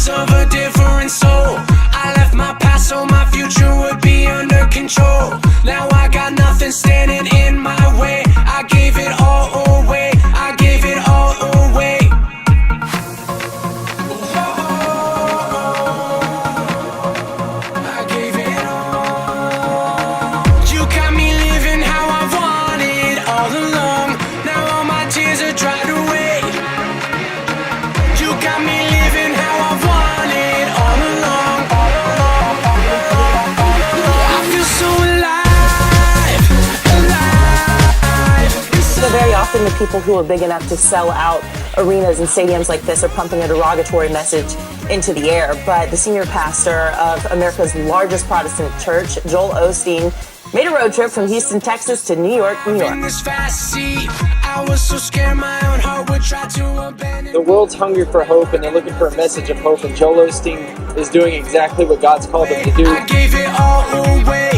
pieces of a different soul. I left my past so my future would be under control. Now I got nothing standing in my way. I gave it all away. I gave it all away. I gave it all. You got me living how I wanted all along. Now all my tears are dried away. You got me living how I wanted all along. I feel so alive, alive. So very often the people who are big enough to sell out arenas and stadiums like this are pumping a derogatory message into the air. But the senior pastor of America's largest Protestant church, Joel Osteen, made a road trip from Houston, Texas to New York, New York. In this fast seat, I was so scared my own heart would try to abandon. The world's hungry for hope, and they're looking for a message of hope, and Joel Osteen is doing exactly what God's called him to do. I gave it all away.